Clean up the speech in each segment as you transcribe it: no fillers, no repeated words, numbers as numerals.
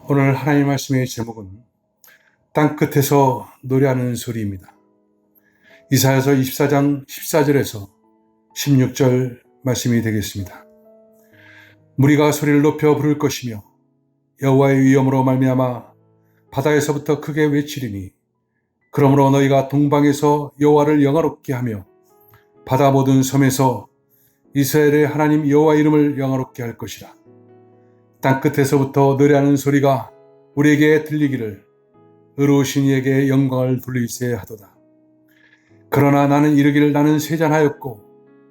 오늘 하나님 말씀의 제목은 땅끝에서 노래하는 소리입니다. 이사야서 24장 14절에서 16절 말씀이 되겠습니다. 무리가 소리를 높여 부를 것이며 여호와의 위엄으로 말미암아 바다에서부터 크게 외치리니 그러므로 너희가 동방에서 여호와를 영화롭게 하며 바다 모든 섬에서 이스라엘의 하나님 여호와 이름을 영화롭게 할 것이라. 땅끝에서부터 노래하는 소리가 우리에게 들리기를 의로우신 이에게 영광을 돌리세 하도다. 그러나 나는 이르기를 나는 세잔하였고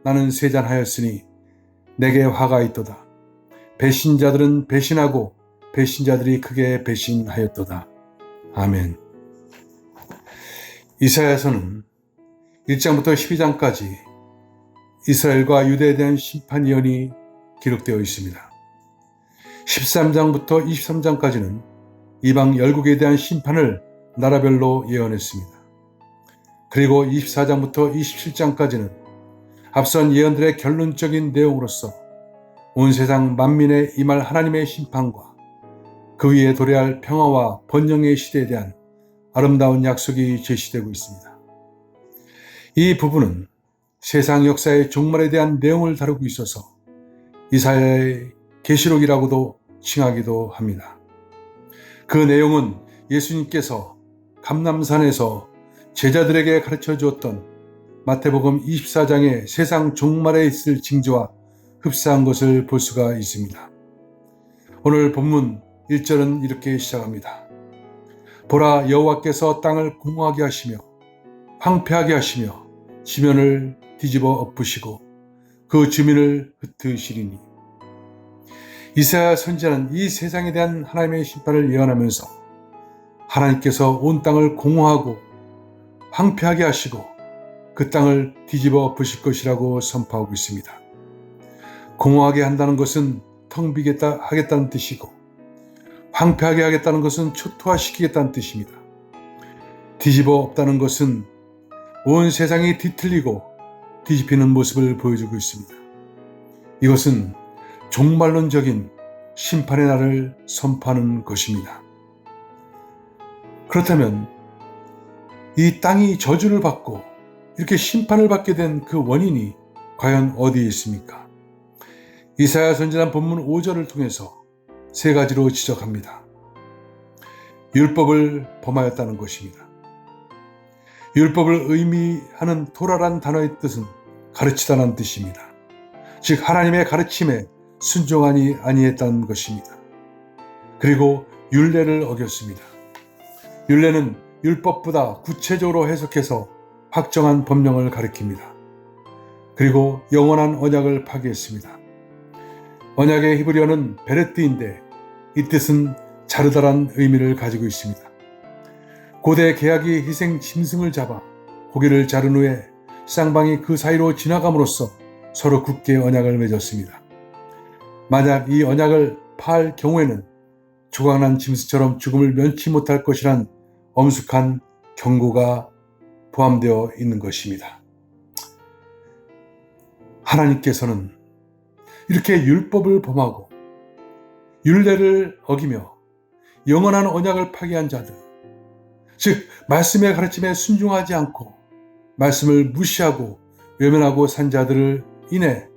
나는 세잔하였으니 내게 화가 있도다. 배신자들은 배신하고 배신자들이 크게 배신하였도다. 아멘. 이사야서는 1장부터 12장까지 이스라엘과 유대에 대한 심판 예언이 기록되어 있습니다. 13장부터 23장까지는 이방 열국에 대한 심판을 나라별로 예언했습니다. 그리고 24장부터 27장까지는 앞선 예언들의 결론적인 내용으로서 온 세상 만민에 임할 하나님의 심판과 그 위에 도래할 평화와 번영의 시대에 대한 아름다운 약속이 제시되고 있습니다. 이 부분은 세상 역사의 종말에 대한 내용을 다루고 있어서 이사야의 계시록이라고도 칭하기도 합니다. 그 내용은 예수님께서 감람산에서 제자들에게 가르쳐 주었던 마태복음 24장의 세상 종말에 있을 징조와 흡사한 것을 볼 수가 있습니다. 오늘 본문 1절은 이렇게 시작합니다. 보라, 여호와께서 땅을 공허하게 하시며 황폐하게 하시며 지면을 뒤집어 엎으시고 그 주민을 흩으시리니. 이사야 선지자는 이 세상에 대한 하나님의 심판을 예언하면서 하나님께서 온 땅을 공허하고 황폐하게 하시고 그 땅을 뒤집어 엎으실 것이라고 선포하고 있습니다. 공허하게 한다는 것은 텅 비겠다 하겠다는 뜻이고, 황폐하게 하겠다는 것은 초토화시키겠다는 뜻입니다. 뒤집어 엎다는 것은 온 세상이 뒤틀리고 뒤집히는 모습을 보여주고 있습니다. 이것은 종말론적인 심판의 날을 선포하는 것입니다. 그렇다면 이 땅이 저주를 받고 이렇게 심판을 받게 된 그 원인이 과연 어디에 있습니까? 이사야 선지자 본문 5절을 통해서 세 가지로 지적합니다. 율법을 범하였다는 것입니다. 율법을 의미하는 토라란 단어의 뜻은 가르치다는 뜻입니다. 즉 하나님의 가르침에 순종하니 아니했다는 것입니다. 그리고 율례를 어겼습니다. 율례는 율법보다 구체적으로 해석해서 확정한 법령을 가리킵니다. 그리고 영원한 언약을 파기했습니다. 언약의 히브리어는 베레트인데 이 뜻은 자르다란 의미를 가지고 있습니다. 고대 계약이 희생 짐승을 잡아 고기를 자른 후에 쌍방이 그 사이로 지나감으로써 서로 굳게 언약을 맺었습니다. 만약 이 언약을 파할 경우에는 조각난 짐승처럼 죽음을 면치 못할 것이란 엄숙한 경고가 포함되어 있는 것입니다. 하나님께서는 이렇게 율법을 범하고 율례를 어기며 영원한 언약을 파기한 자들, 즉 말씀의 가르침에 순종하지 않고 말씀을 무시하고 외면하고 산 자들을 인해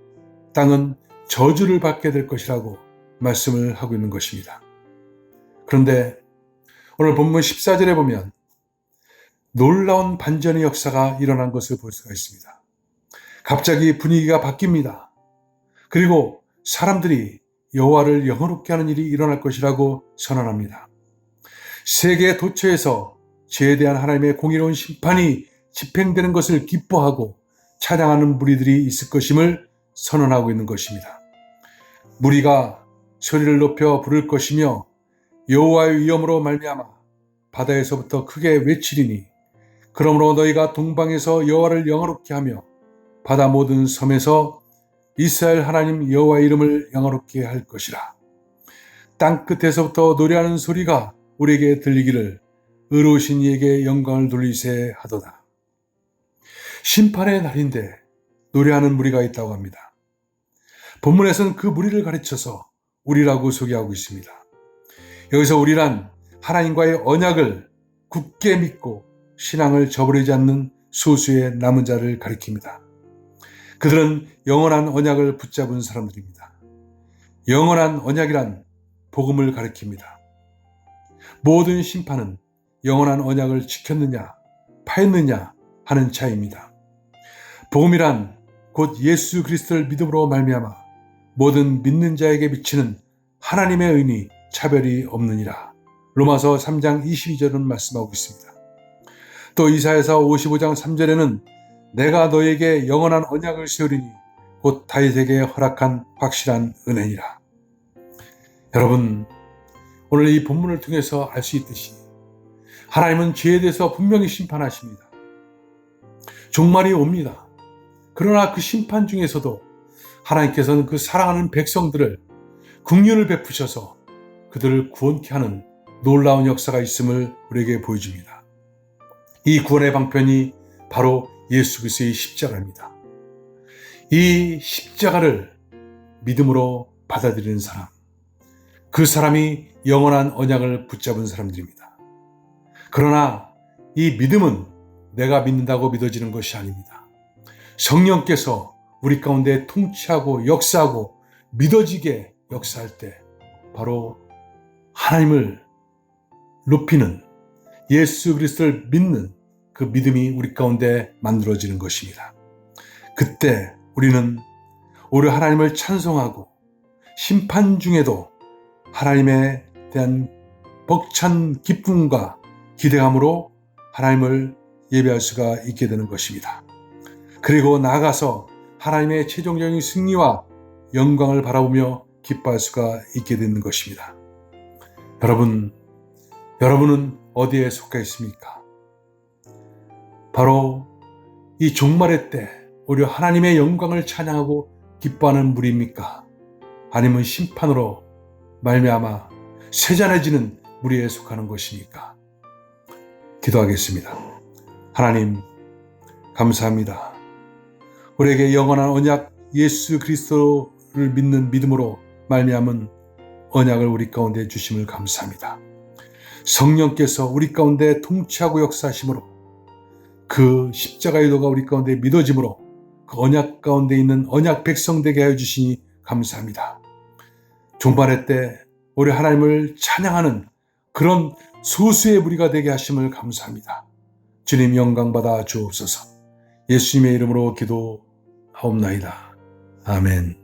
땅은 저주를 받게 될 것이라고 말씀을 하고 있는 것입니다. 그런데 오늘 본문 14절에 보면 놀라운 반전의 역사가 일어난 것을 볼 수가 있습니다. 갑자기 분위기가 바뀝니다. 그리고 사람들이 여호와를 영화롭게 하는 일이 일어날 것이라고 선언합니다. 세계 도처에서 죄에 대한 하나님의 공의로운 심판이 집행되는 것을 기뻐하고 찬양하는 무리들이 있을 것임을 선언하고 있는 것입니다. 무리가 소리를 높여 부를 것이며 여호와의 위엄으로 말미암아 바다에서부터 크게 외치리니 그러므로 너희가 동방에서 여호와를 영화롭게 하며 바다 모든 섬에서 이스라엘 하나님 여호와의 이름을 영화롭게 할 것이라. 땅끝에서부터 노래하는 소리가 우리에게 들리기를 의로우신 이에게 영광을 돌리세 하도다. 심판의 날인데 노래하는 무리가 있다고 합니다. 본문에서는 그 무리를 가르쳐서 우리라고 소개하고 있습니다. 여기서 우리란 하나님과의 언약을 굳게 믿고 신앙을 저버리지 않는 소수의 남은 자를 가리킵니다. 그들은 영원한 언약을 붙잡은 사람들입니다. 영원한 언약이란 복음을 가리킵니다. 모든 심판은 영원한 언약을 지켰느냐 파했느냐 하는 차이입니다. 복음이란 곧 예수 그리스도를 믿음으로 말미암아 모든 믿는 자에게 비치는 하나님의 은이 차별이 없느니라. 로마서 3장 22절은 말씀하고 있습니다. 또 이사야서 55장 3절에는 내가 너에게 영원한 언약을 세우리니 곧 다윗에게 허락한 확실한 은혜니라. 여러분, 오늘 이 본문을 통해서 알 수 있듯이 하나님은 죄에 대해서 분명히 심판하십니다. 종말이 옵니다. 그러나 그 심판 중에서도 하나님께서는 그 사랑하는 백성들을 긍휼을 베푸셔서 그들을 구원케 하는 놀라운 역사가 있음을 우리에게 보여줍니다. 이 구원의 방편이 바로 예수 그리스도의 십자가입니다. 이 십자가를 믿음으로 받아들이는 사람, 그 사람이 영원한 언약을 붙잡은 사람들입니다. 그러나 이 믿음은 내가 믿는다고 믿어지는 것이 아닙니다. 성령께서 우리 가운데 통치하고 역사하고 믿어지게 역사할 때 바로 하나님을 높이는 예수 그리스도를 믿는 그 믿음이 우리 가운데 만들어지는 것입니다. 그때 우리는 오히려 하나님을 찬송하고 심판 중에도 하나님에 대한 벅찬 기쁨과 기대감으로 하나님을 예배할 수가 있게 되는 것입니다. 그리고 나아가서 하나님의 최종적인 승리와 영광을 바라보며 기뻐할 수가 있게 되는 것입니다. 여러분은 어디에 속해 있습니까? 바로 이 종말의 때 오히려 하나님의 영광을 찬양하고 기뻐하는 무리입니까? 아니면 심판으로 말미암아 세잔해지는 무리에 속하는 것입니까? 기도하겠습니다. 하나님, 감사합니다. 우리에게 영원한 언약 예수 그리스도를 믿는 믿음으로 말미암은 언약을 우리 가운데 주심을 감사합니다. 성령께서 우리 가운데 통치하고 역사하심으로 그 십자가의 도가 우리 가운데 믿어짐으로 그 언약 가운데 있는 언약 백성 되게 하여 주시니 감사합니다. 종말의 때 우리 하나님을 찬양하는 그런 소수의 무리가 되게 하심을 감사합니다. 주님 영광 받아 주옵소서. 예수님의 이름으로 기도하옵나이다. 아멘.